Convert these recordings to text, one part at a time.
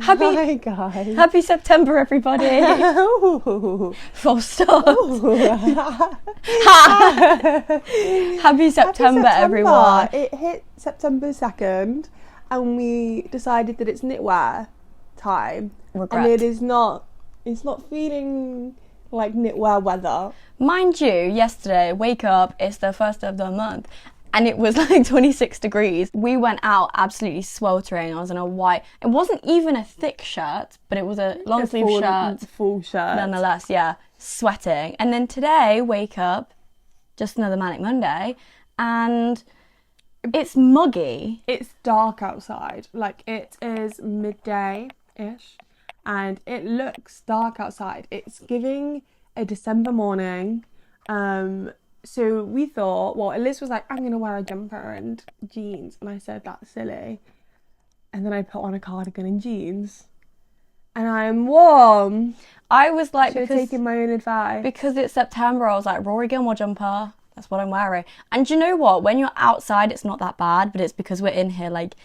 Hi guys. Happy September, everybody. Full stop. Happy September, everyone. It hit September 2nd and we decided that it's knitwear time. Regret. And it's not feeling like knitwear weather. Mind you, yesterday, wake up, it's the first of the month. And it was like 26 degrees. We went out absolutely sweltering. I was in a white, it wasn't even a thick shirt, but it was a long sleeve shirt. Full shirt. Nonetheless, yeah, sweating. And then today, wake up, just another Manic Monday, and it's muggy. It's dark outside. Like, it is midday-ish, and it looks dark outside. It's giving a December morning. So we thought, well, Eliz was like, I'm going to wear a jumper and jeans. And I said, that's silly. And then I put on a cardigan and jeans. And I'm warm. I was like, should have taken my own advice. Because it's September, I was like, Rory Gilmore jumper. That's what I'm wearing. And do you know what? When you're outside, it's not that bad. But it's because we're in here, like,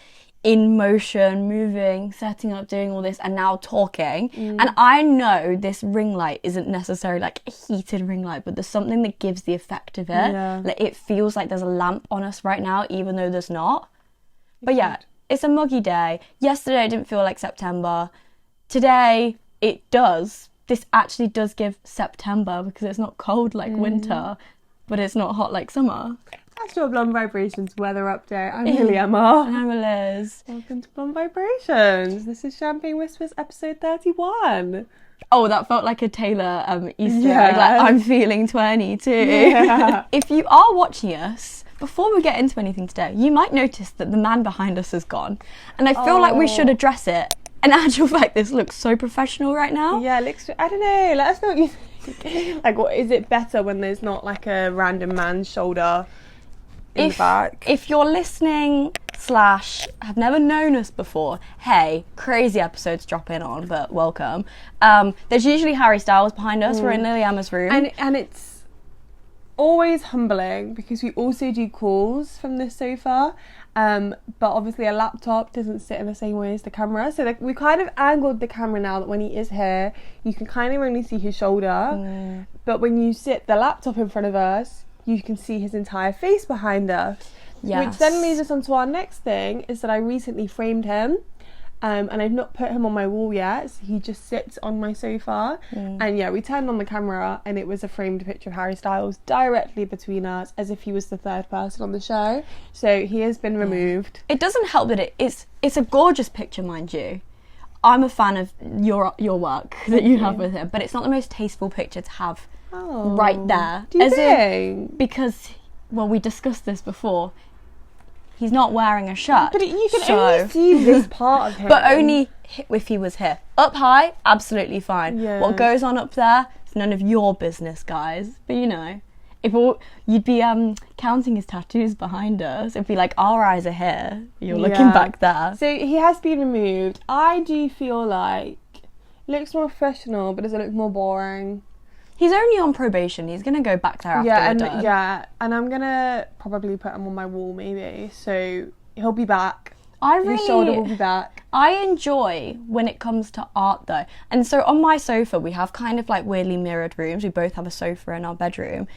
in motion, moving, setting up, doing all this, and now talking. And I know this ring light isn't necessarily like a heated ring light, but there's something that gives the effect of it. Yeah. Like, it feels like there's a lamp on us right now, even though there's not. But yeah, it's a muggy day. Yesterday it didn't feel like September. Today it does. This actually does give September because it's not cold like winter, but it's not hot like summer. That's your Blonde Vibrations weather update. I'm Lilyemma. And I'm Eliz. Welcome to Blonde Vibrations. This is Champagne Whispers episode 31. Oh, that felt like a Taylor Easter egg. Like, I'm feeling 22. Yeah. If you are watching us, before we get into anything today, you might notice that the man behind us is gone. And I feel like we should address it. In actual fact, this looks so professional right now. Yeah, it looks, I don't know, let us know what you think. Like, what, is it better when there's not like a random man's shoulder in the back? If you're listening / have never known us before, hey, crazy episodes dropping on, but welcome. There's usually Harry Styles behind us. We're in Lilyemma's room. And it's always humbling because we also do calls from this sofa. But obviously a laptop doesn't sit in the same way as the camera. So like, we kind of angled the camera now that when he is here, you can kind of only see his shoulder. But when you sit the laptop in front of us, you can see his entire face behind us. Yes. Which then leads us on to our next thing, is that I recently framed him. And I've not put him on my wall yet, so he just sits on my sofa. And yeah, we turned on the camera and it was a framed picture of Harry Styles directly between us, as if he was the third person on the show. So he has been removed. It doesn't help that it's a gorgeous picture, mind you. I'm a fan of your work that you have with him, but it's not the most tasteful picture to have right there. Do you think? Because, well, we discussed this before. He's not wearing a shirt. But you can only see this part of him. But only if he was here. Up high, absolutely fine. Yeah. What goes on up there, it's none of your business, guys. But you know, you'd be counting his tattoos behind us. It'd be like, our eyes are here. You're looking back there. So he has been removed. I do feel like it looks more professional, but does it look more boring? He's only on probation. He's going to go back there after we're done. Yeah, and I'm going to probably put him on my wall maybe. So he'll be back. His shoulder will be back. I enjoy when it comes to art though. And so on my sofa, we have kind of like weirdly mirrored rooms. We both have a sofa in our bedroom.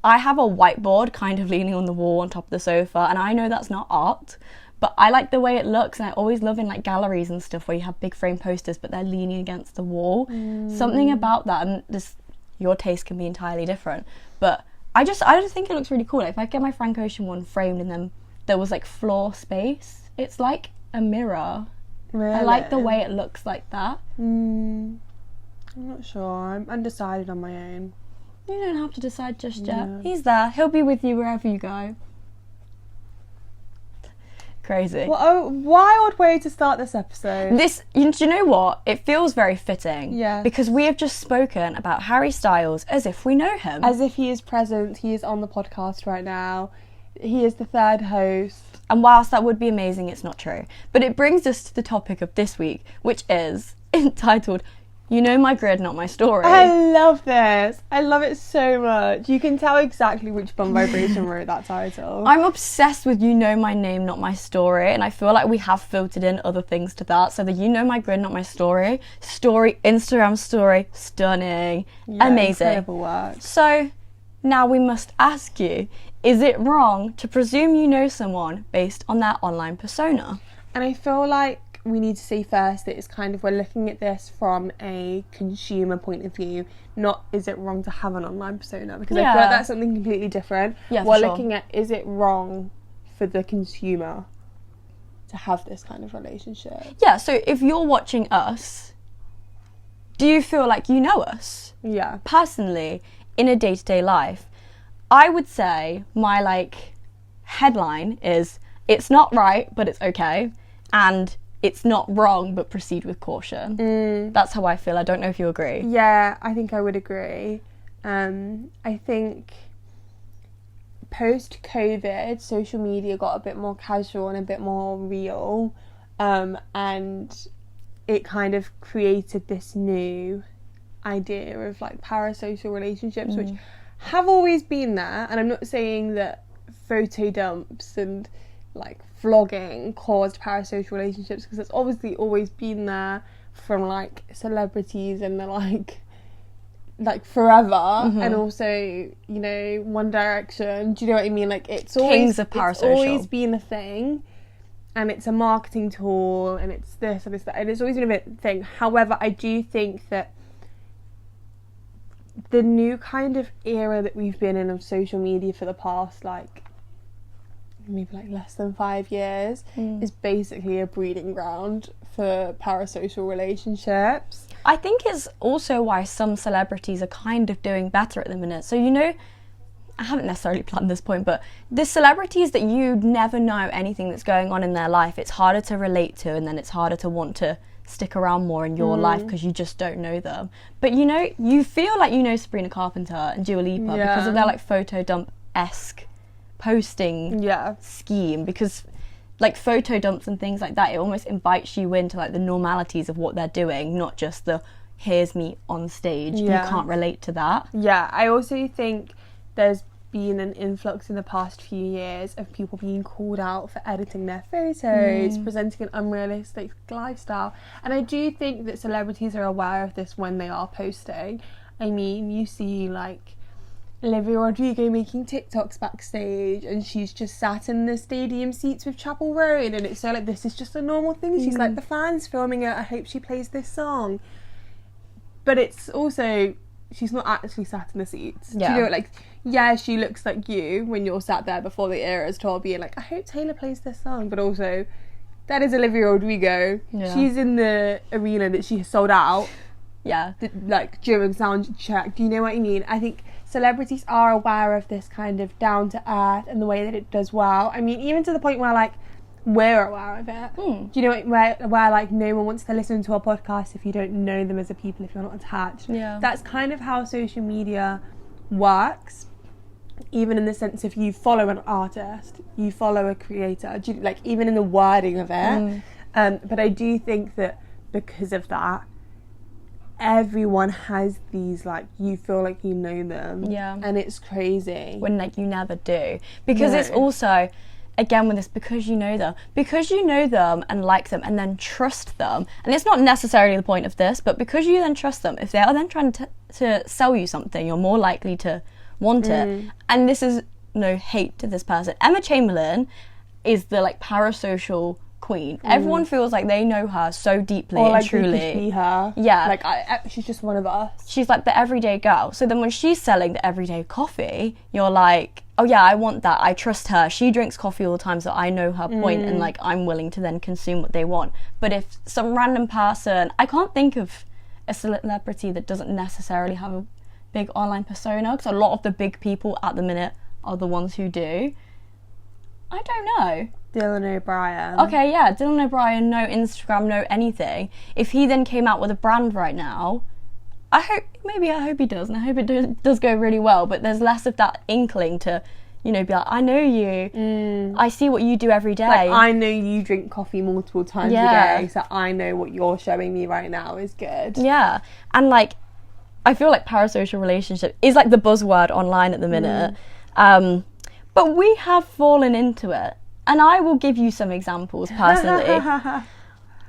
I have a whiteboard kind of leaning on the wall on top of the sofa. And I know that's not art, but I like the way it looks. And I always love in like galleries and stuff where you have big frame posters, but they're leaning against the wall. Something about that, and this, your taste can be entirely different, but I just think it looks really cool. Like, if I get my Frank Ocean one framed and then there was like floor space, it's like a mirror. Really? I like the way it looks like that. I'm not sure. I'm undecided on my own. You don't have to decide just yet. Yeah. He's there. He'll be with you wherever you go. Crazy. What a wild way to start this episode. Do you know what? It feels very fitting. Yeah. Because we have just spoken about Harry Styles as if we know him. As if he is present. He is on the podcast right now. He is the third host. And whilst that would be amazing, it's not true. But it brings us to the topic of this week, which is entitled, You know my grid, not my story. I love this. I love it so much. You can tell exactly which Bum Vibration wrote that title. I'm obsessed with you know my name, not my story, and I feel like we have filtered in other things to that. So the you know my grid, not my story, Instagram story, stunning, amazing. Incredible work. So now we must ask you, is it wrong to presume you know someone based on their online persona? And I feel like we need to say first that it's kind of, we're looking at this from a consumer point of view, not is it wrong to have an online persona, because I feel like that's something completely different. We're looking at, is it wrong for the consumer to have this kind of relationship? Yeah, so if you're watching us, do you feel like you know us? Yeah. Personally, in a day-to-day life, I would say my headline is, it's not right, but it's okay, and it's not wrong, but proceed with caution. That's how I feel. I don't know if you agree. Yeah, I think I would agree. I think post-COVID, social media got a bit more casual and a bit more real, and it kind of created this new idea of parasocial relationships, which have always been there. And I'm not saying that photo dumps and vlogging caused parasocial relationships, because it's obviously always been there from celebrities and the forever, and also One Direction. Do you know what I mean? It's always Kings of parasocial. It's always been a thing, and it's a marketing tool, and it's this and this that, and it's always been a bit thing. However, I do think that the new kind of era that we've been in of social media for the past maybe less than 5 years is basically a breeding ground for parasocial relationships. I think it's also why some celebrities are kind of doing better at the minute. So I haven't necessarily planned this point, but the celebrities that you never know anything that's going on in their life, it's harder to relate to, and then it's harder to want to stick around more in your life because you just don't know them. But you feel like you know Sabrina Carpenter and Dua Lipa because of their photo dump-esque posting scheme, because photo dumps and things like that, it almost invites you into the normalities of what they're doing, not just the here's me on stage. You can't relate to that. I also think there's been an influx in the past few years of people being called out for editing their photos, presenting an unrealistic lifestyle, and I do think that celebrities are aware of this when they are posting. I mean, you see Olivia Rodrigo making TikToks backstage, and she's just sat in the stadium seats with Chapel Roan, and it's so this is just a normal thing. She's the fans filming it, I hope she plays this song. But it's also, she's not actually sat in the seats. Do you know, she looks like you when you're sat there before the Eras tour being I hope Taylor plays this song, but also that is Olivia Rodrigo. She's in the arena that she has sold out during sound check. Do you know what I mean? I think celebrities are aware of this kind of down to earth and the way that it does well. I mean, even to the point where we're aware of it. Do you know where no one wants to listen to a podcast if you don't know them as a people, if you're not attached. That's kind of how social media works, even in the sense if you follow an artist, you follow a creator, even in the wording of it. But I do think that because of that, everyone has these you feel like you know them, and it's crazy when you never do, because it's also, again with this, because you know them and like them and then trust them, and it's not necessarily the point of this, but because you then trust them, if they are then trying to sell you something, you're more likely to want it. And this is no hate to this person, Emma Chamberlain is the parasocial queen. Everyone feels like they know her so deeply and truly. They could be her. She's just one of us. She's the everyday girl. So then when she's selling the everyday coffee, you're oh yeah, I want that. I trust her. She drinks coffee all the time, so I know her point, and I'm willing to then consume what they want. But if some random person, I can't think of a celebrity that doesn't necessarily have a big online persona, because a lot of the big people at the minute are the ones who do. I don't know. Dylan O'Brien. Okay, yeah, Dylan O'Brien, no Instagram, no anything. If he then came out with a brand right now, I hope he does, and I hope it does go really well, but there's less of that inkling to you know, be like, I know you. I see what you do every day. Like, I know you drink coffee multiple times a Yeah. day, so I know what you're showing me right now is good. Yeah. And like, I feel like parasocial relationship is like the buzzword online at the minute. But we have fallen into it. And I will give you some examples personally.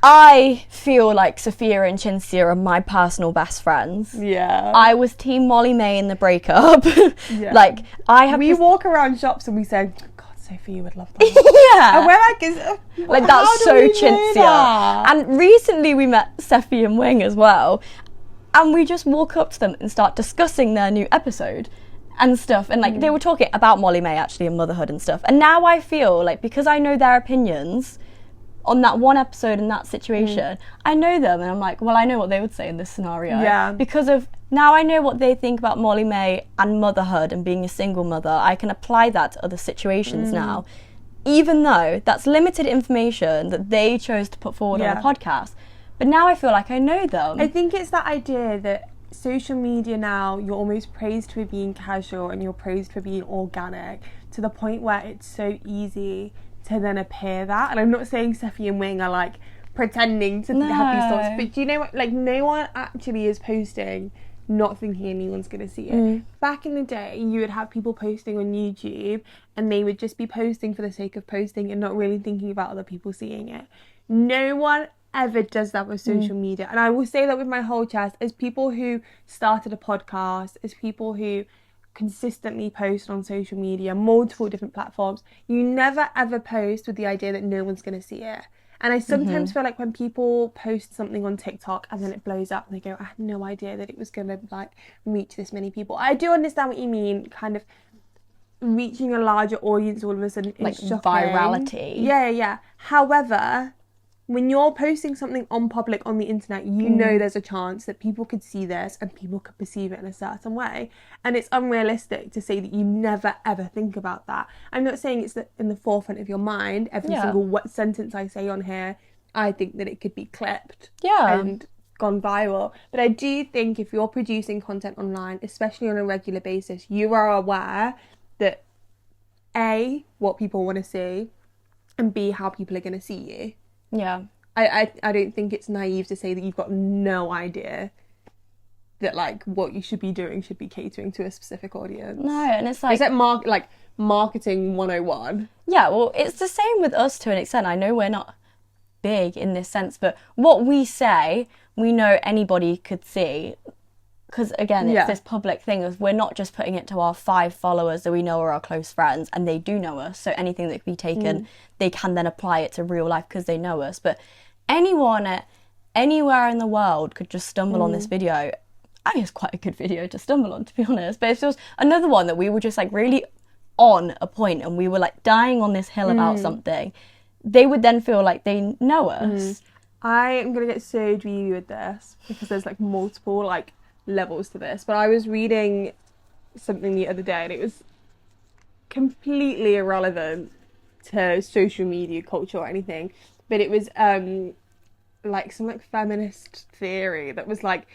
I feel like Sophia and Cinzia are my personal best friends. Yeah. I was team Molly May in the breakup. Yeah. Like, we walk around shops and we say, God, Sophia would love that. Yeah. And we're like, like, that's so we know Cinzia. that? And recently we met Seffi and Wing as well. And we just walk up to them and start discussing their new episode and stuff. And like, they were talking about Molly May actually and motherhood and stuff. And now I feel like, because I know their opinions on that one episode in that situation, I know them, and I'm like, well, I know what they would say in this scenario. Yeah. Because of, now I know what they think about Molly May and motherhood and being a single mother. I can apply that to other situations now, even though that's limited information that they chose to put forward on the podcast. But now I feel like I know them. I think it's that idea that social media now, you're almost praised for being casual and you're praised for being organic, to the point where it's so easy to then appear that. And I'm not saying Seffi and Wing are like pretending to have these thoughts, but do you know what, like, no one actually is posting not thinking anyone's gonna see it. Back in the day, you would have people posting on YouTube and they would just be posting for the sake of posting and not really thinking about other people seeing it. No one ever does that with social media, and I will say that with my whole chest, as people who started a podcast, as people who consistently post on social media, multiple different platforms, you never ever post with the idea that no one's going to see it. And I sometimes feel like when people post something on TikTok and then it blows up and they go, I had no idea that it was going to like reach this many people. I do understand what you mean, kind of reaching a larger audience all of a sudden is like shocking. virality. Yeah. However, when you're posting something on public on the internet, you know there's a chance that people could see this and people could perceive it in a certain way. And it's unrealistic to say that you never, ever think about that. I'm not saying it's in the forefront of your mind. Every single sentence I say on here, I think that it could be clipped and gone viral. But I do think if you're producing content online, especially on a regular basis, you are aware that A, what people want to see, and B, how people are going to see you. Yeah. I don't think it's naive to say that you've got no idea that like what you should be doing should be catering to a specific audience. No, and it's like... Is that marketing 101? Yeah, well, it's the same with us to an extent. I know we're not big in this sense, but what we say, we know anybody could see. Because, again, it's this public thing of we're not just putting it to our 5 followers that we know are our close friends, and they do know us. So anything that can be taken, they can then apply it to real life because they know us. But anyone anywhere in the world could just stumble on this video. I think it's quite a good video to stumble on, to be honest. But it's just another one that we were just, like, really on a point and we were, like, dying on this hill about something. They would then feel like they know us. I am going to get so dreamy with this because there's, like, multiple, like, levels to this, but I was reading something the other day and it was completely irrelevant to social media culture or anything, but it was like some like feminist theory that was like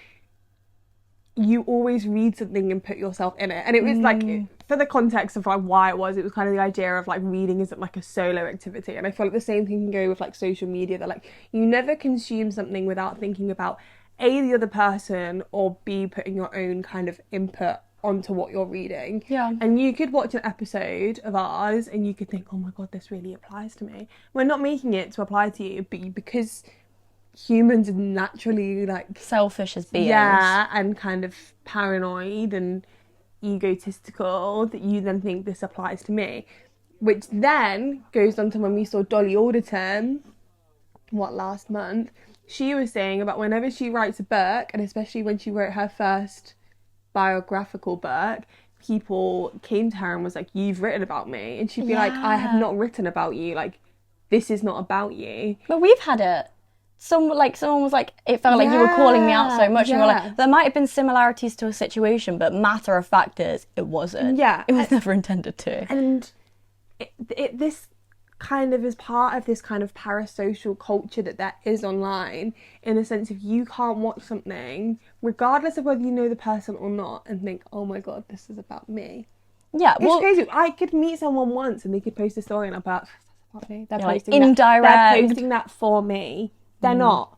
you always read something and put yourself in it, and it was like, for the context of like why it was kind of the idea of like reading isn't like a solo activity, and I feel like the same thing can go with like social media, that like you never consume something without thinking about A, the other person, or B, putting your own kind of input onto what you're reading. Yeah. And you could watch an episode of ours and you could think, oh my God, this really applies to me. We're not making it to apply to you, but because humans are naturally like... selfish as beings. Yeah, and kind of paranoid and egotistical, that you then think this applies to me. Which then goes on to when we saw Dolly Alderton, last month? She was saying about whenever she writes a book, and especially when she wrote her first biographical book, people came to her and was like, you've written about me. And she'd be like, I have not written about you. Like, this is not about you. But we've had it. Someone was like, it felt like you were calling me out so much. And we're like, there might have been similarities to a situation, but matter of fact is, it wasn't. Yeah. It was never intended to. And this kind of is part of this kind of parasocial culture that is online, in the sense of you can't watch something regardless of whether you know the person or not and think, oh my God, this is about me. Yeah, It's crazy. I could meet someone once and they could post a story and I'm like, they're like, posting indirect. They're posting that for me. They're not.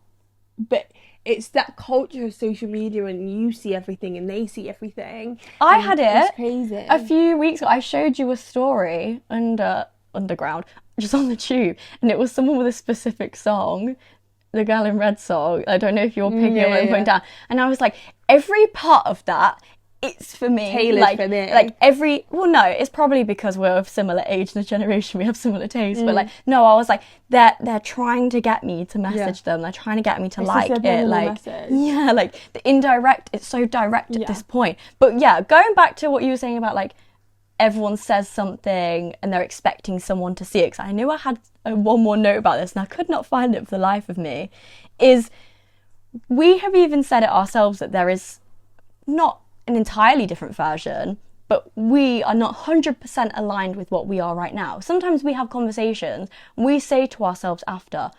But it's that culture of social media and you see everything and they see everything. I had it. It's crazy. A few weeks ago, I showed you a story underground, just on the tube, and it was someone with a specific song, the Girl in Red song. I don't know if you're picking it up and putting down. And I was like, every part of that, it's for me. Tailored for me. Like no, it's probably because we're of similar age in the generation, we have similar tastes. But like, no, I was like, they're trying to get me to message them. They're trying to get me to it's like it. Like, message. yeah, like the indirect, it's so direct at this point. But yeah, going back to what you were saying about like, everyone says something and they're expecting someone to see it. Because I knew I had one more note about this and I could not find it for the life of me. Is we have even said it ourselves that there is not an entirely different version, but we are not 100% aligned with what we are right now. Sometimes we have conversations and we say to ourselves after,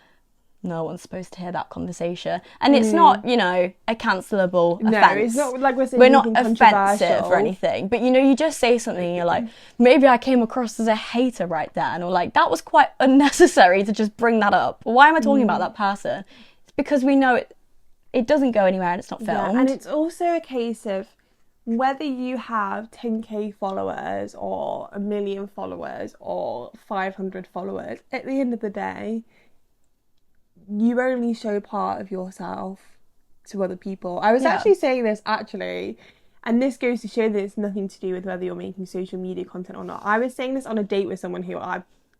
no one's supposed to hear that conversation. And it's not, a cancelable offence. No, it's not like we're saying we're not offensive or anything. But, you just say something and you're like, maybe I came across as a hater right then. Or like, that was quite unnecessary to just bring that up. Why am I talking about that person? It's because we know it doesn't go anywhere and it's not filmed. Yeah, and it's also a case of whether you have 10k followers or 1 million followers or 500 followers, at the end of the day, you only show part of yourself to other people. I was actually saying this and this goes to show that it's nothing to do with whether you're making social media content or not. I was saying this on a date with someone who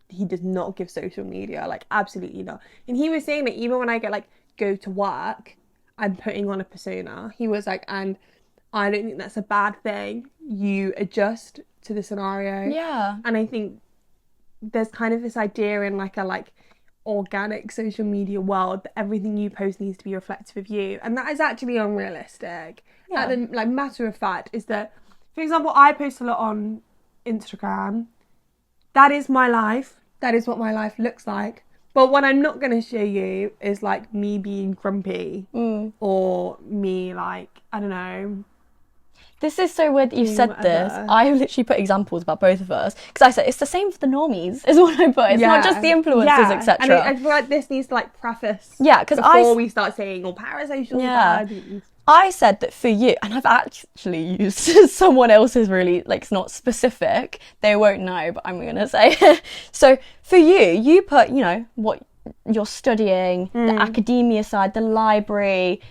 he does not give social media, like absolutely not. And he was saying that even when I go to work, I'm putting on a persona. He was like, and I don't think that's a bad thing. You adjust to the scenario. Yeah. And I think there's kind of this idea in a organic social media world that everything you post needs to be reflective of you, and that is actually unrealistic. Yeah. The matter of fact is that, for example, I post a lot on Instagram. That is my life. That is what my life looks like. But what I'm not going to show you is like me being grumpy or me I don't know. This is so weird that you've said this. I literally put examples about both of us. Because I said, it's the same for the normies, is what I put. It's not just the influencers, etc. And I feel like this needs to preface before we start saying, parasocial. I said that for you, and I've actually used someone else's really, it's not specific. They won't know, but I'm going to say. So for you put, what you're studying, the academia side, the library,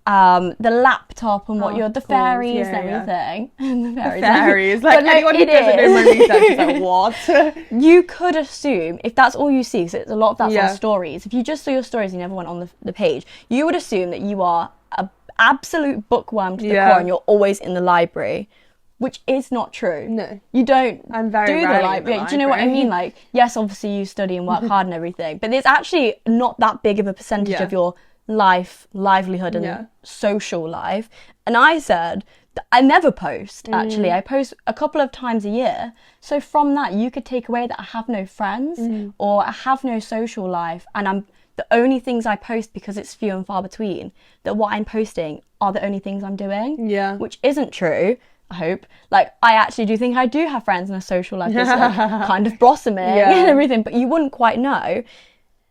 the laptop and the fairies and everything. The fairies. Like, anyone who doesn't know my research is like, what? You could assume, if that's all you see, because a lot of that's on stories, if you just saw your stories and you never went on the page, you would assume that you are an absolute bookworm to the core and you're always in the library, which is not true. No. You don't I'm very do the library. Do you know what I mean? Yes, obviously you study and work hard and everything, but there's actually not that big of a percentage of your livelihood and social life. And I said that I never post, actually. I post a couple of times a year. So from that, you could take away that I have no friends or I have no social life, and the only things I post, because it's few and far between, that what I'm posting are the only things I'm doing. Yeah. Which isn't true, I hope. I actually do think I do have friends and a social life that's kind of blossoming and everything, but you wouldn't quite know.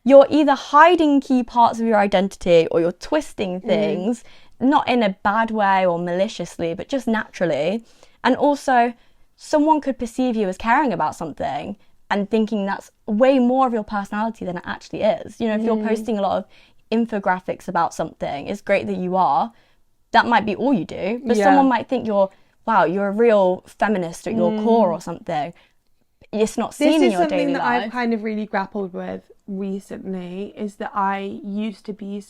You're either hiding key parts of your identity or you're twisting things, not in a bad way or maliciously, but just naturally. And also, someone could perceive you as caring about something and thinking that's way more of your personality than it actually is. If you're posting a lot of infographics about something, it's great that you are. That might be all you do. But someone might think you're a real feminist at your core or something. It's not seen in your daily life. This is something that I've kind of really grappled with recently, is that I used to be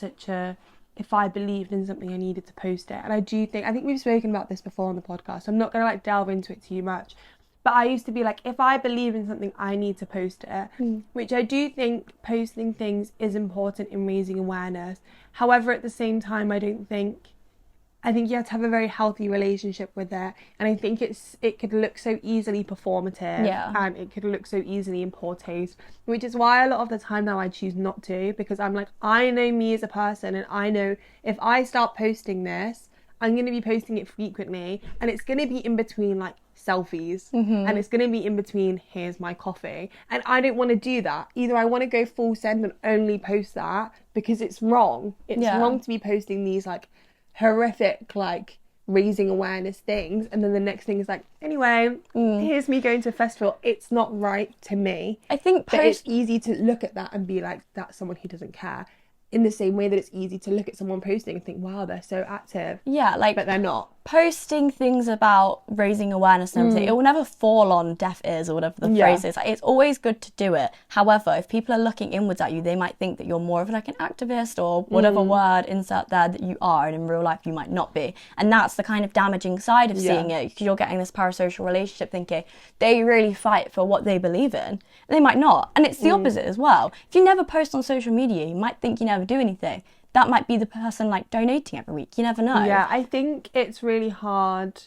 if I believed in something, I needed to post it. And I think we've spoken about this before on the podcast, so I'm not going to delve into it too much. But I used to be if I believe in something, I need to post it, which I do think posting things is important in raising awareness. However, at the same time, I think you have to have a very healthy relationship with it, and I think it could look so easily performative, and it could look so easily in poor taste, which is why a lot of the time now I choose not to, because I'm I know me as a person, and I know if I start posting this, I'm going to be posting it frequently, and it's going to be in between like selfies, and it's going to be in between here's my coffee, and I don't want to do that. Either I want to go full send and only post that, because it's wrong. It's wrong to be posting these like horrific like raising awareness things, and then the next thing is like, anyway, here's me going to a festival. It's not right to me. I think but it's easy to look at that and be like, that's someone who doesn't care, in the same way that it's easy to look at someone posting and think, wow, they're so active. Yeah, like, but they're not. Posting things about raising awareness and everything, it will never fall on deaf ears or whatever the phrase is. Like, it's always good to do it. However, if people are looking inwards at you, they might think that you're more of like an activist or whatever word insert there that you are, and in real life you might not be. And that's the kind of damaging side of seeing it, because you're getting this parasocial relationship thinking they really fight for what they believe in, and they might not. And it's the opposite as well. If you never post on social media, you might think you never do anything. That might be the person like donating every week. You never know. Yeah, I think it's really hard.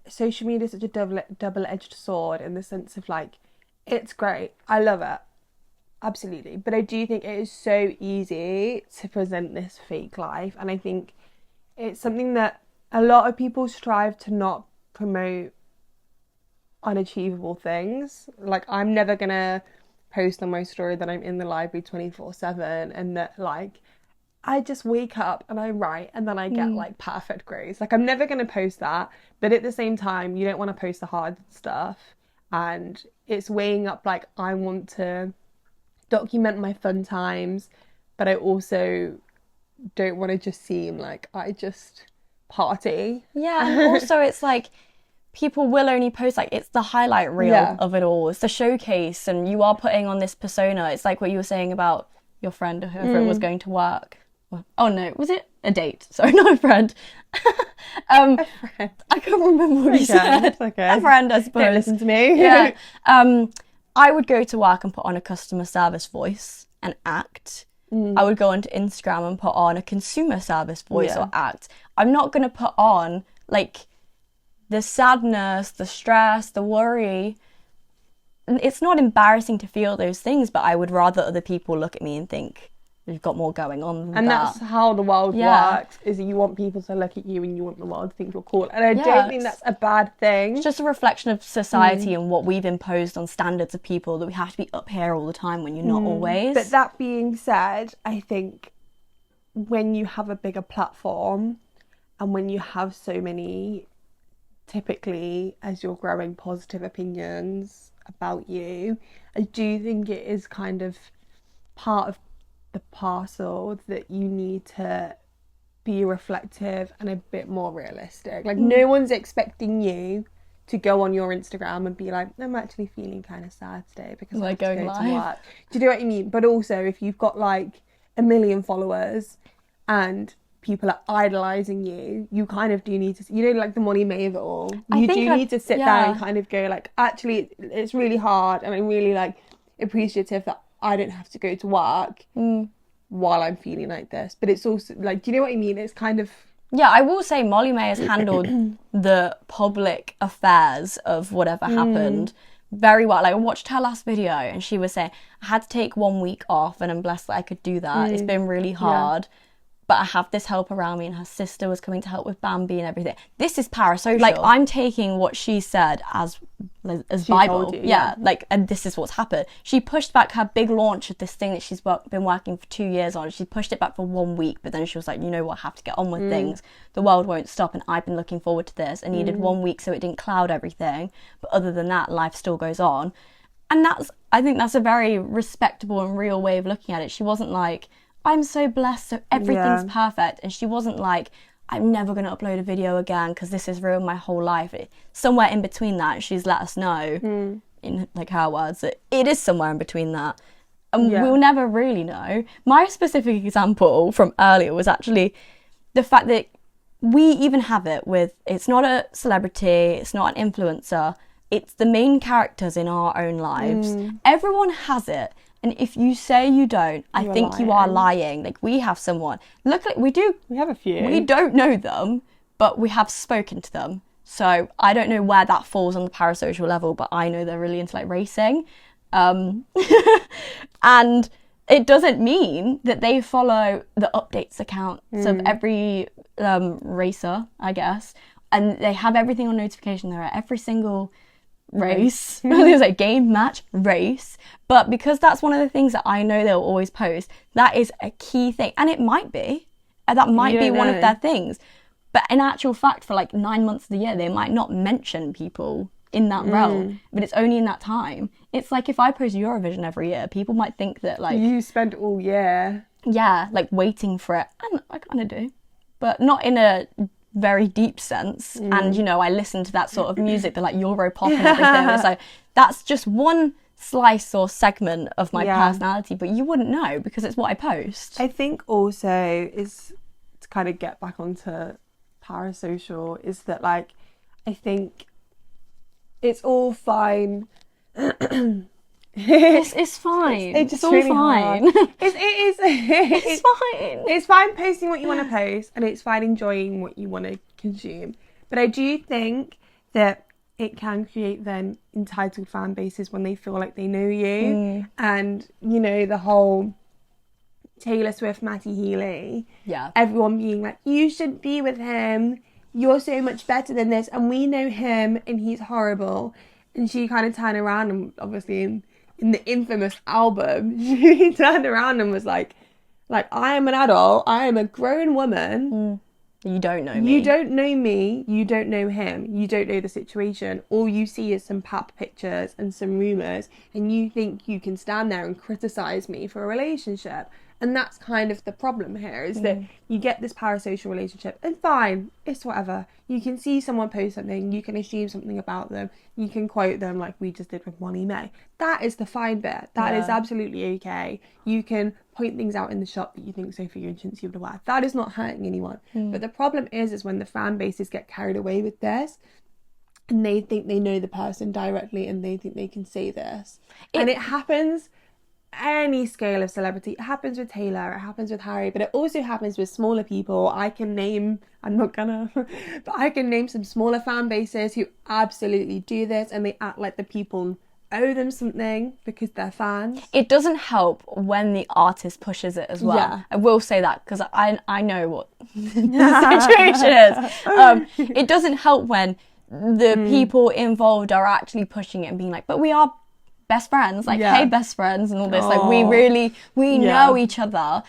Social media is such a double-edged sword, in the sense of like, it's great. I love it. Absolutely. But I do think it is so easy to present this fake life. And I think it's something that a lot of people strive to not promote unachievable things. Like, I'm never going to post on my story that I'm in the library 24/7, and that like I just wake up and I write and then I get like perfect grades. Like, I'm never going to post that. But at the same time, you don't want to post the hard stuff. And it's weighing up, like, I want to document my fun times, but I also don't want to just seem like I just party. Yeah, and also it's like, people will only post, like, it's the highlight reel of it all. It's the showcase, and you are putting on this persona. It's like what you were saying about your friend or whoever it was going to work. Oh no, was it a date? Sorry, not a friend. A friend. I can't remember what you said. Okay. A friend, I suppose. Don't listen to me. Yeah. I would go to work and put on a customer service voice and act. I would go onto Instagram and put on a consumer service voice or act. I'm not going to put on like the sadness, the stress, the worry. It's not embarrassing to feel those things, but I would rather other people look at me and think, you've got more going on than and that. that's how the world works, is you want people to look at you and you want the world to think you're cool. And I don't think that's a bad thing. It's just a reflection of society and what we've imposed on standards of people, that we have to be up here all the time when you're not always. But that being said, I think when you have a bigger platform and when you have so many, typically, as you're growing, positive opinions about you, I do think it is kind of part of the parcel that you need to be reflective and a bit more realistic. Like, no one's expecting you to go on your Instagram and be like, I'm actually feeling kind of sad today because I have to go to work. Do you know what I mean? But also, if you've got like 1 million followers and people are idolizing you, you kind of do need to, you know, like the Molly May of it all. You do need to sit down and kind of go like, actually, it's really hard, and I'm really like appreciative that I don't have to go to work while I'm feeling like this. But it's also like, do you know what I mean? It's kind of... Yeah, I will say Molly May has handled the public affairs of whatever happened very well. Like, I watched her last video and she was saying, I had to take 1 week off and I'm blessed that I could do that. It's been really hard. But I have this help around me, and her sister was coming to help with Bambi and everything. This is parasocial. Like, I'm taking what she said as Bible. Like, and this is what's happened. She pushed back her big launch of this thing that she's been working for 2 years on. She pushed it back for 1 week, but then she was like, you know what, I have to get on with things. The world won't stop, and I've been looking forward to this. I needed 1 week so it didn't cloud everything. But other than that, life still goes on. And I think that's a very respectable and real way of looking at it. She wasn't like, I'm so blessed, so everything's perfect. And she wasn't like, I'm never going to upload a video again because this has ruined my whole life. Somewhere in between that, she's let us know, in like her words, that it is somewhere in between that. And we'll never really know. My specific example from earlier was actually the fact that we even have it with, it's not a celebrity, it's not an influencer, it's the main characters in our own lives. Everyone has it. And if you say you don't, I think you are lying. Like, we have someone. Luckily, we have a few. We don't know them, but we have spoken to them. So I don't know where that falls on the parasocial level, but I know they're really into like racing. And it doesn't mean that they follow the updates accounts of every racer, I guess, and they have everything on notification. They're at every single race. There's a game, match, race. But because that's one of the things that I know they'll always post, that is a key thing. And it might be. That might be one of their things. But in actual fact, for like 9 months of the year, they might not mention people in that realm, but it's only in that time. It's like if I post Eurovision every year, people might think that like... You spend all year. Yeah, like waiting for it. And I kind of do. But not in a very deep sense. And, you know, I listen to that sort of music, the like Euro pop and everything. It's like, that's just one slice or segment of my personality, but you wouldn't know because it's what I post. I think also is to kind of get back onto parasocial is that like, I think it's all fine. It's fine. It's all really fine. It's fine. It's fine posting what you want to post, and it's fine enjoying what you want to consume. But I do think that it can create then entitled fan bases when they feel like they know you. And, you know, the whole Taylor Swift, Matty Healy. Yeah. Everyone being like, you should be with him. You're so much better than this. And we know him and he's horrible. And she kind of turned around and obviously in the infamous album, she turned around and was like, I am an adult. I am a grown woman. You don't know me. You don't know me. You don't know him. You don't know the situation. All you see is some pap pictures and some rumours. And you think you can stand there and criticise me for a relationship. And that's kind of the problem here, is that you get this parasocial relationship, and fine, it's whatever. You can see someone post something, you can assume something about them, you can quote them like we just did with Molly May. That is the fine bit. That is absolutely okay. You can point things out in the shop that you think Sophie and Chintzy would wear. That is not hurting anyone. But the problem is when the fan bases get carried away with this, and they think they know the person directly, and they think they can say this. And it happens any scale of celebrity. It happens with Taylor, it happens with Harry, but it also happens with smaller people. I'm not gonna, but I can name some smaller fan bases who absolutely do this, and they act like the people owe them something because they're fans. It doesn't help when the artist pushes it as well. Yeah. I will say that because I know what the situation is. It doesn't help when the people involved are actually pushing it and being like, but we are best friends, like, hey, best friends, and all this. Like, we know each other.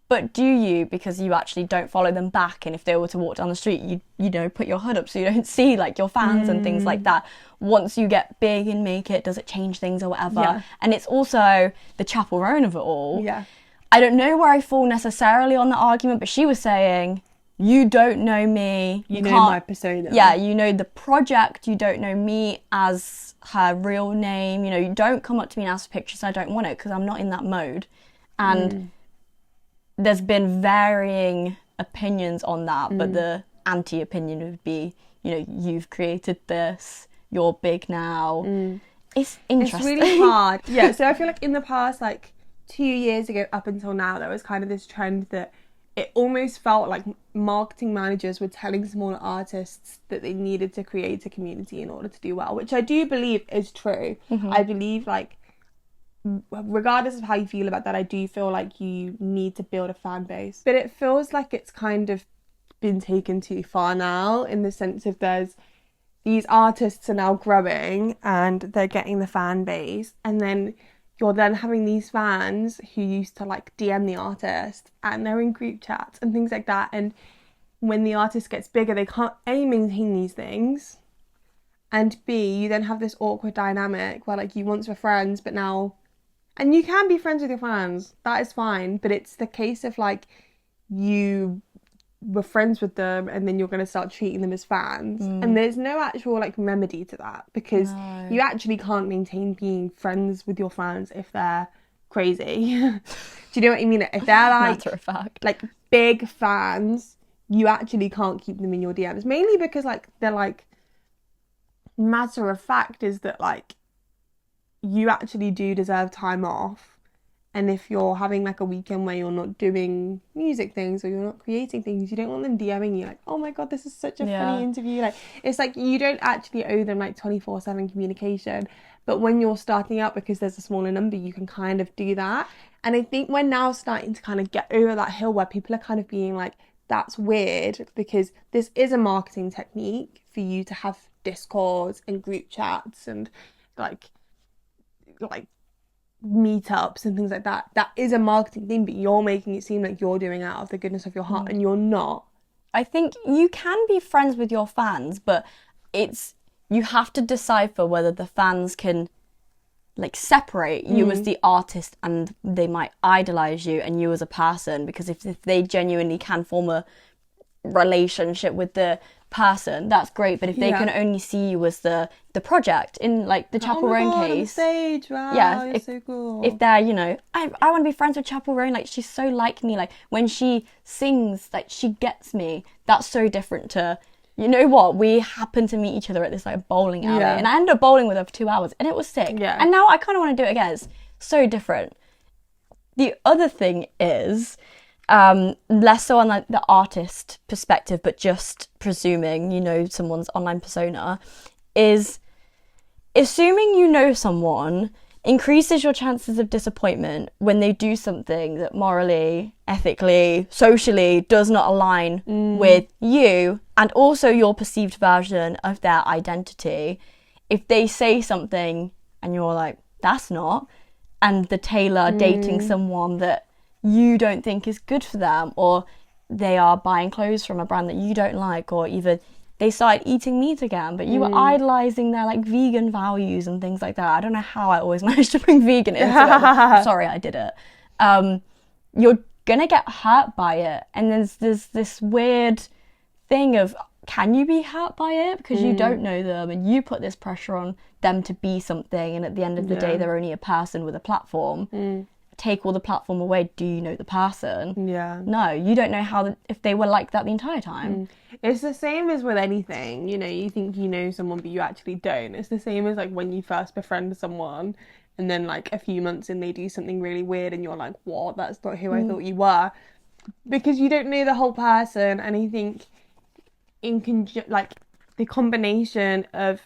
But do you, because you actually don't follow them back, and if they were to walk down the street, you know, put your hood up so you don't see, like, your fans and things like that. Once you get big and make it, does it change things or whatever? Yeah. And it's also the chaperone of it all. Yeah. I don't know where I fall necessarily on the argument, but she was saying, you don't know me. You know my persona. Yeah, you know the project. You don't know me as her real name. You know, you don't come up to me and ask for pictures. I don't want it because I'm not in that mode. And there's been varying opinions on that, but the anti-opinion would be, you know, you've created this. You're big now. It's interesting. It's really hard. Yeah, so I feel like in the past, like 2 years ago up until now, there was kind of this trend that it almost felt like marketing managers were telling smaller artists that they needed to create a community in order to do well, which I do believe is true. I believe, like, regardless of how you feel about that, I do feel like you need to build a fan base. But it feels like it's kind of been taken too far now, in the sense of these artists are now growing and they're getting the fan base, and then you're then having these fans who used to like DM the artist, and they're in group chats and things like that. And when the artist gets bigger, they can't A, maintain these things, and B, you then have this awkward dynamic where like you once were friends, but now, and you can be friends with your fans, that is fine, but it's the case of like you were friends with them and then you're going to start treating them as fans, and there's no actual like remedy to that, because you actually can't maintain being friends with your fans if they're crazy. Do you know what I mean? If they're like matter of fact, like big fans, you actually can't keep them in your DMs, mainly because like they're like, matter of fact is that like you actually do deserve time off, And if you're having like a weekend where you're not doing music things or you're not creating things, you don't want them DMing you like, oh my God, this is such a funny interview. Like, it's like you don't actually owe them like 24/7 communication. But when you're starting out, because there's a smaller number, you can kind of do that. And I think we're now starting to kind of get over that hill where people are kind of being like, that's weird, because this is a marketing technique for you to have Discords and group chats and like meetups and things like that. That is a marketing thing, but you're making it seem like you're doing it out of the goodness of your heart, and you're not. I think you can be friends with your fans, but you have to decipher whether the fans can like separate you as the artist and they might idolize you and you as a person, because if they genuinely can form a relationship with the person, that's great, but if they can only see you as the project, in like the Chapel Roan case, stage, wow, yeah, it's so cool. If they're, you know, I want to be friends with Chapel Roan, like she's so like me, like when she sings, like she gets me, that's so different to, you know what, we happened to meet each other at this like bowling alley, and I ended up bowling with her for 2 hours and it was sick, and now I kind of want to do it again. It's so different. The other thing is less so on like the artist perspective, but just presuming you know someone's online persona, is assuming you know someone increases your chances of disappointment when they do something that morally, ethically, socially does not align with you and also your perceived version of their identity. If they say something and you're like, that's not, and the Taylor dating someone that you don't think is good for them, or they are buying clothes from a brand that you don't like, or even they started eating meat again, but you were idolizing their like vegan values and things like that. I don't know how I always managed to bring vegan into it. Sorry, I did it. You're gonna get hurt by it, and there's this weird thing of, can you be hurt by it because you don't know them and you put this pressure on them to be something, and at the end of the day they're only a person with a platform. Take all the platform away, do you know the person? No, you don't know how if they were like that the entire time. It's the same as with anything, you know, you think you know someone but you actually don't. It's the same as like when you first befriend someone and then like a few months in they do something really weird and you're like, what, that's not who I thought you were, because you don't know the whole person. And I think like the combination of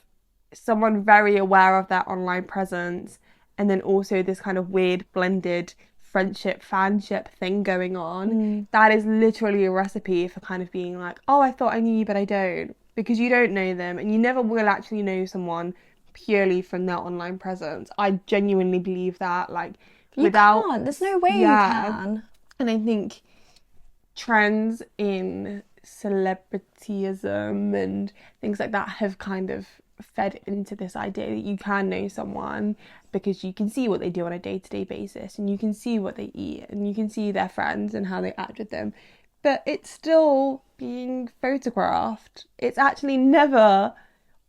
someone very aware of their online presence and then also this kind of weird blended friendship, fanship thing going on, that is literally a recipe for kind of being like, oh, I thought I knew you, but I don't. Because you don't know them, and you never will actually know someone purely from their online presence. I genuinely believe that. Like, you can't. There's no way you can. And I think trends in celebrityism and things like that have kind of fed into this idea that you can know someone because you can see what they do on a day-to-day basis, and you can see what they eat, and you can see their friends and how they act with them, but it's still being photographed. It's actually never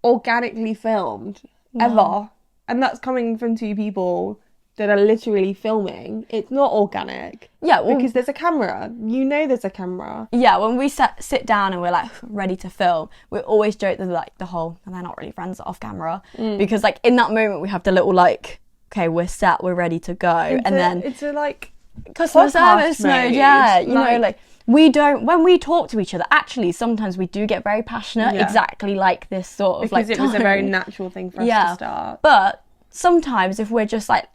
organically filmed, ever. And that's coming from two people that are literally filming. It's not organic. Yeah, well, because there's a camera. You know there's a camera. Yeah, when we sit down and we're like ready to film, we always joke that like the whole, and they're not really friends off camera, because like in that moment we have the little like, okay, we're set, we're ready to go, then it's a like customer service mode. Yeah, you know, like we don't, when we talk to each other, actually sometimes we do get very passionate, exactly like this sort of because like it was a very natural thing for us to start. But sometimes if we're just like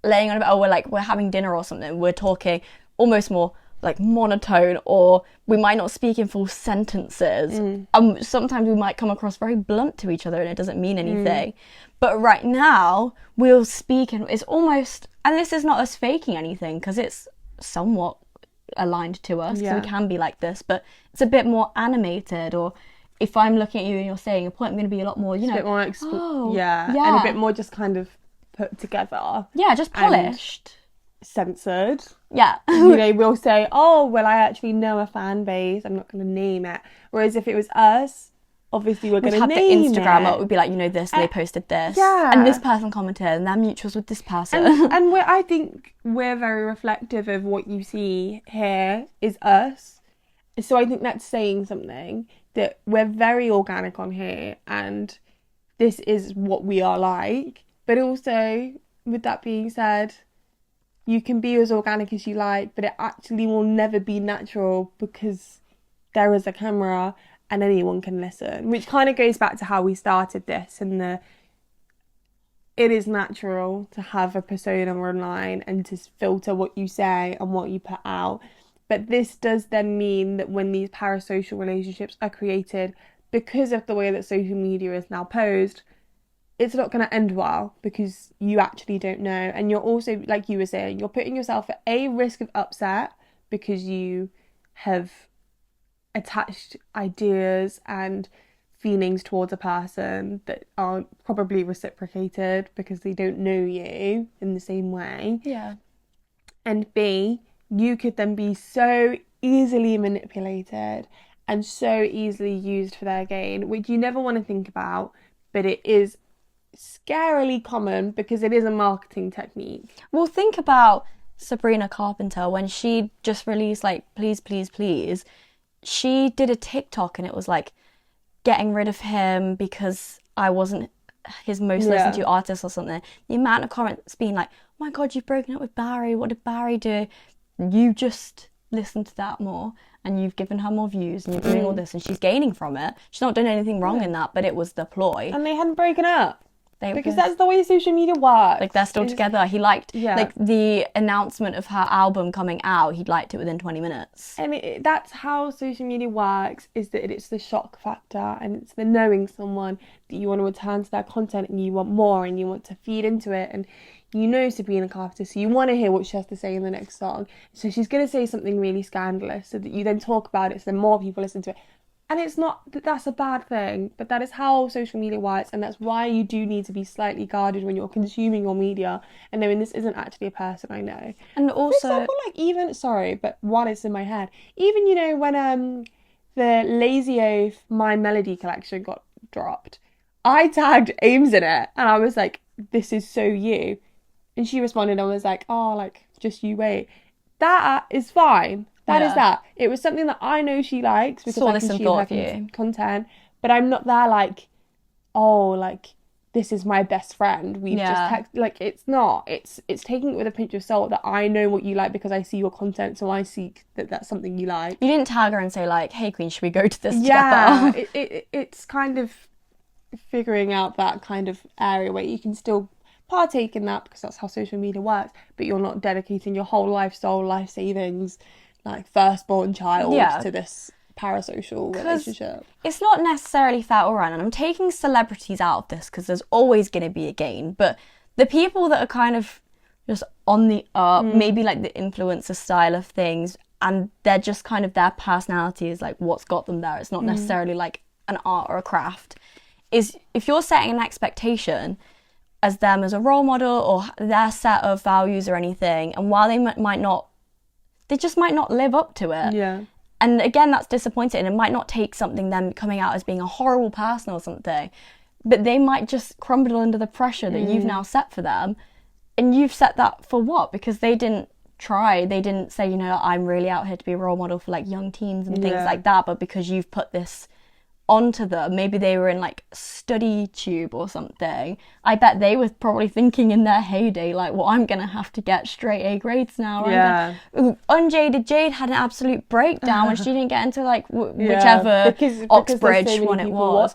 laying on a bed, or we're having dinner or something, we're talking almost more like monotone, or we might not speak in full sentences. Sometimes we might come across very blunt to each other and it doesn't mean anything. But right now we'll speak and it's almost, and this is not us faking anything because it's somewhat aligned to us, so we can be like this, but it's a bit more animated. Or if I'm looking at you and you're saying a point, I'm going to be a lot more, you know, a bit more and a bit more just kind of put together, just polished, censored. You know, we'll say, oh well, I actually know a fan base, I'm not going to name it, whereas if it was us, obviously we're going to name the Instagram it. It would be like, you know, this, they posted this, and this person commented, and they're mutuals with this person, and I think we're very reflective of what you see here is us. So I think that's saying something, that we're very organic on here and this is what we are like. But also, with that being said, you can be as organic as you like, but it actually will never be natural because there is a camera and anyone can listen, which kind of goes back to how we started this and it is natural to have a persona online and to filter what you say and what you put out. But this does then mean that when these parasocial relationships are created because of the way that social media is now posed, it's not going to end well because you actually don't know. And you're also, like you were saying, you're putting yourself at a risk of upset because you have attached ideas and feelings towards a person that aren't probably reciprocated because they don't know you in the same way. Yeah. And B, you could then be so easily manipulated and so easily used for their gain, which you never want to think about, but it is scarily common because it is a marketing technique. Well, think about Sabrina Carpenter when she just released like Please, Please, Please. She did a TikTok and it was like, getting rid of him because I wasn't his most listened to artist or something. The amount of comments being like, oh my God, you've broken up with Barry. What did Barry do? You just listen to that more and you've given her more views and you're doing all this and she's gaining from it. She's not done anything wrong in that, but it was the ploy. And they hadn't broken up. Because that's the way social media works. Like, they're still together. He liked, like, the announcement of her album coming out, he liked it within 20 minutes. And that's how social media works, is that it's the shock factor and it's the knowing someone that you want to return to their content and you want more and you want to feed into it. And you know Sabrina Carpenter, so you want to hear what she has to say in the next song. So she's going to say something really scandalous so that you then talk about it so then more people listen to it. And it's not that that's a bad thing, but that is how social media works, and that's why you do need to be slightly guarded when you're consuming your media and knowing this isn't actually a person I know. And also, for example, like even, sorry, but one is in my head. Even, you know, when the Lazy Oaf My Melody collection got dropped, I tagged Ames in it, and I was like, "This is so you," and she responded and was like, "Oh, like just you wait." That is fine. That is that. It was something that I know she likes because I consume her content, but I'm not there like, oh, like this is my best friend. We've just like it's not. It's taking it with a pinch of salt that I know what you like because I see your content, so I see that that's something you like. You didn't tag her and say like, "Hey Queen, should we go to this together?" Yeah, it's kind of figuring out that kind of area where you can still partake in that because that's how social media works, but you're not dedicating your whole life savings, like firstborn child to this parasocial relationship. It's not necessarily fair or right, and I'm taking celebrities out of this because there's always going to be a gain, but the people that are kind of just on the up, maybe like the influencer style of things, and they're just kind of their personality is like what's got them there. It's not necessarily like an art or a craft. Is if you're setting an expectation as them as a role model or their set of values or anything, and while they just might not live up to it. Yeah. And again, that's disappointing. It might not take something them coming out as being a horrible person or something, but they might just crumble under the pressure that you've now set for them. And you've set that for what? Because they didn't try. They didn't say, you know, I'm really out here to be a role model for like young teens and things like that. But because you've put this onto them, maybe they were in like study tube or something, I bet they were probably thinking in their heyday like, well, I'm gonna have to get straight A grades now. Unjaded Jade had an absolute breakdown when she didn't get into like whichever Oxbridge one it was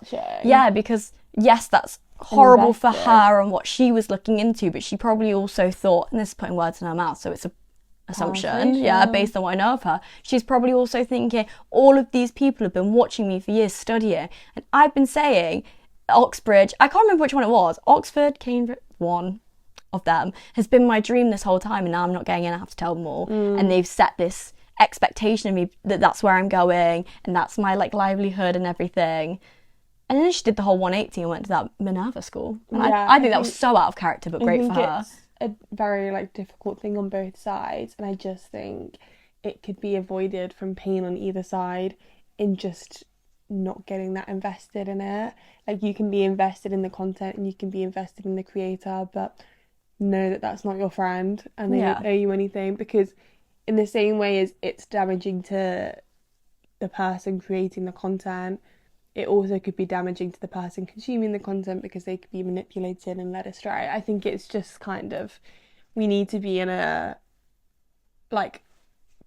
because yes, that's horrible for her and what she was looking into, but she probably also thought, and this is putting words in her mouth, so it's a assumption, based on what I know of her, she's probably also thinking, all of these people have been watching me for years, studying, and I've been saying Oxbridge, I can't remember which one it was, Oxford, Cambridge, one of them, has been my dream this whole time, and now I'm not getting in, I have to tell them all. And they've set this expectation of me that that's where I'm going, and that's my like livelihood and everything. And then she did the whole 180 and went to that Minerva school. And I think that was so out of character, but great for her. A very like difficult thing on both sides, and I just think it could be avoided from pain on either side in just not getting that invested in it. Like, you can be invested in the content and you can be invested in the creator, but know that that's not your friend and they don't owe you anything, because in the same way as it's damaging to the person creating the content, it also could be damaging to the person consuming the content because they could be manipulated and led astray. I think it's just kind of we need to be in a like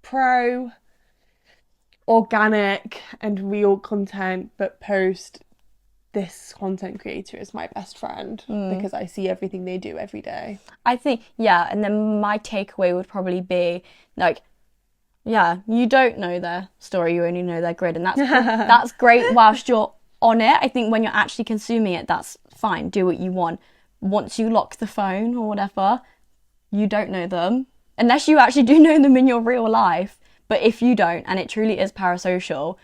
pro organic and real content, but post this content creator is my best friend because I see everything they do every day. I think, yeah, and then my takeaway would probably be like, yeah, you don't know their story, you only know their grid, and that's great whilst you're on it. I think when you're actually consuming it, that's fine, do what you want. Once you lock the phone or whatever, you don't know them, unless you actually do know them in your real life. But if you don't, and it truly is parasocial,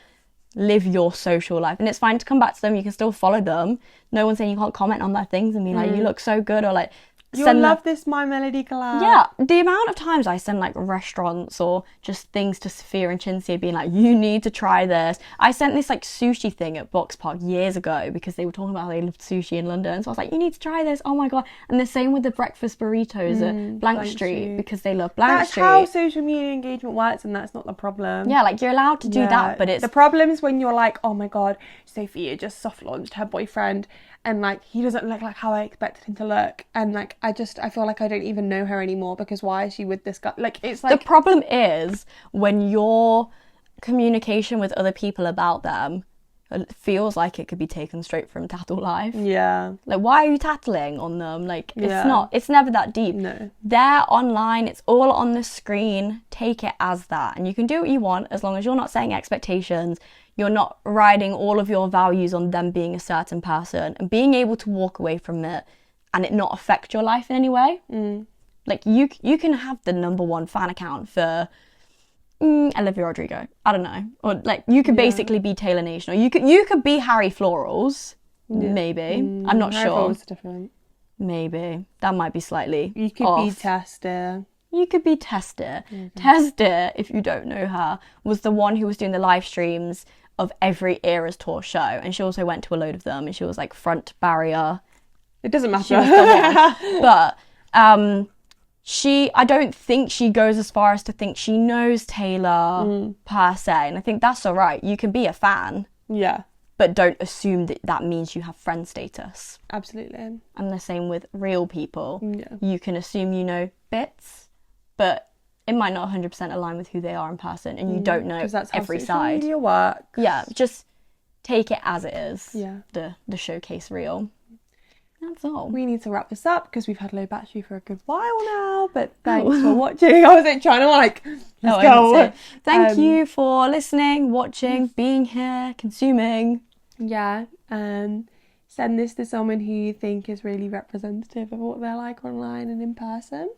live your social life. And it's fine to come back to them. You can still follow them. No one's saying you can't comment on their things and be like, you look so good, or like, you'll love this My Melody collab. Yeah, the amount of times I send like restaurants or just things to Sophia and Chinzia being like, you need to try this. I sent this like sushi thing at Box Park years ago because they were talking about how they loved sushi in London. So I was like, you need to try this. Oh my God. And the same with the breakfast burritos at Blank Street because they love Blank Street. That's how social media engagement works, and that's not the problem. Yeah, like you're allowed to do that, but it's... The problem is when you're like, oh my God, Sophia just soft launched her boyfriend and like he doesn't look like how I expected him to look, and like I feel like I don't even know her anymore because why is she with this guy? Like it's like... The problem is when your communication with other people about them feels like it could be taken straight from Tattle Life. Yeah. Like, why are you tattling on them? Like, it's never that deep. No. They're online, it's all on the screen. Take it as that. And you can do what you want as long as you're not setting expectations. You're not riding all of your values on them being a certain person, and being able to walk away from it and it not affect your life in any way. Like, you can have the #1 fan account for Olivia Rodrigo. I don't know. Or, like, you could basically be Taylor Nation. Or you could be Harry Florals. Maybe. I'm not Harry sure. Florals is different. Maybe. That might be slightly You could off. be Tester. You could be Tester. Tester, if you don't know her, was the one who was doing the live streams of every Eras Tour show. And she also went to a load of them. And she was, like, front barrier. It doesn't matter. She was the one. But I don't think she goes as far as to think she knows Taylor per se. And I think that's all right. You can be a fan. Yeah. But don't assume that that means you have friend status. Absolutely. And the same with real people. Yeah. You can assume you know bits, but it might not 100% align with who they are in person. And you don't know that's how every social side. media works. Yeah, just take it as it is. Yeah. The showcase reel. That's all. We need to wrap this up because we've had low battery for a good while now. But thanks for watching. I was like trying to like, let's go. Thank you for listening, watching, being here, consuming. Yeah. Send this to someone who you think is really representative of what they're like online and in person.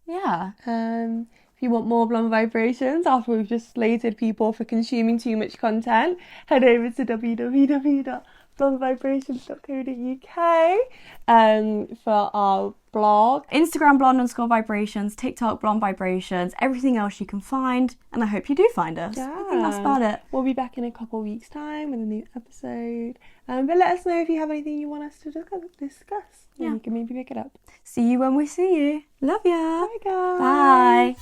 Yeah. If you want more Blonde Vibrations after we've just slated people for consuming too much content, head over to www.blondevibrations.co.uk for our blog. Instagram blonde_vibrations, TikTok blonde vibrations, everything else you can find, and I hope you do find us. Yeah. I think that's about it. We'll be back in a couple of weeks' time with a new episode. But let us know if you have anything you want us to discuss. Yeah. And we can maybe pick it up. See you when we see you. Love ya. Bye, guys. Bye.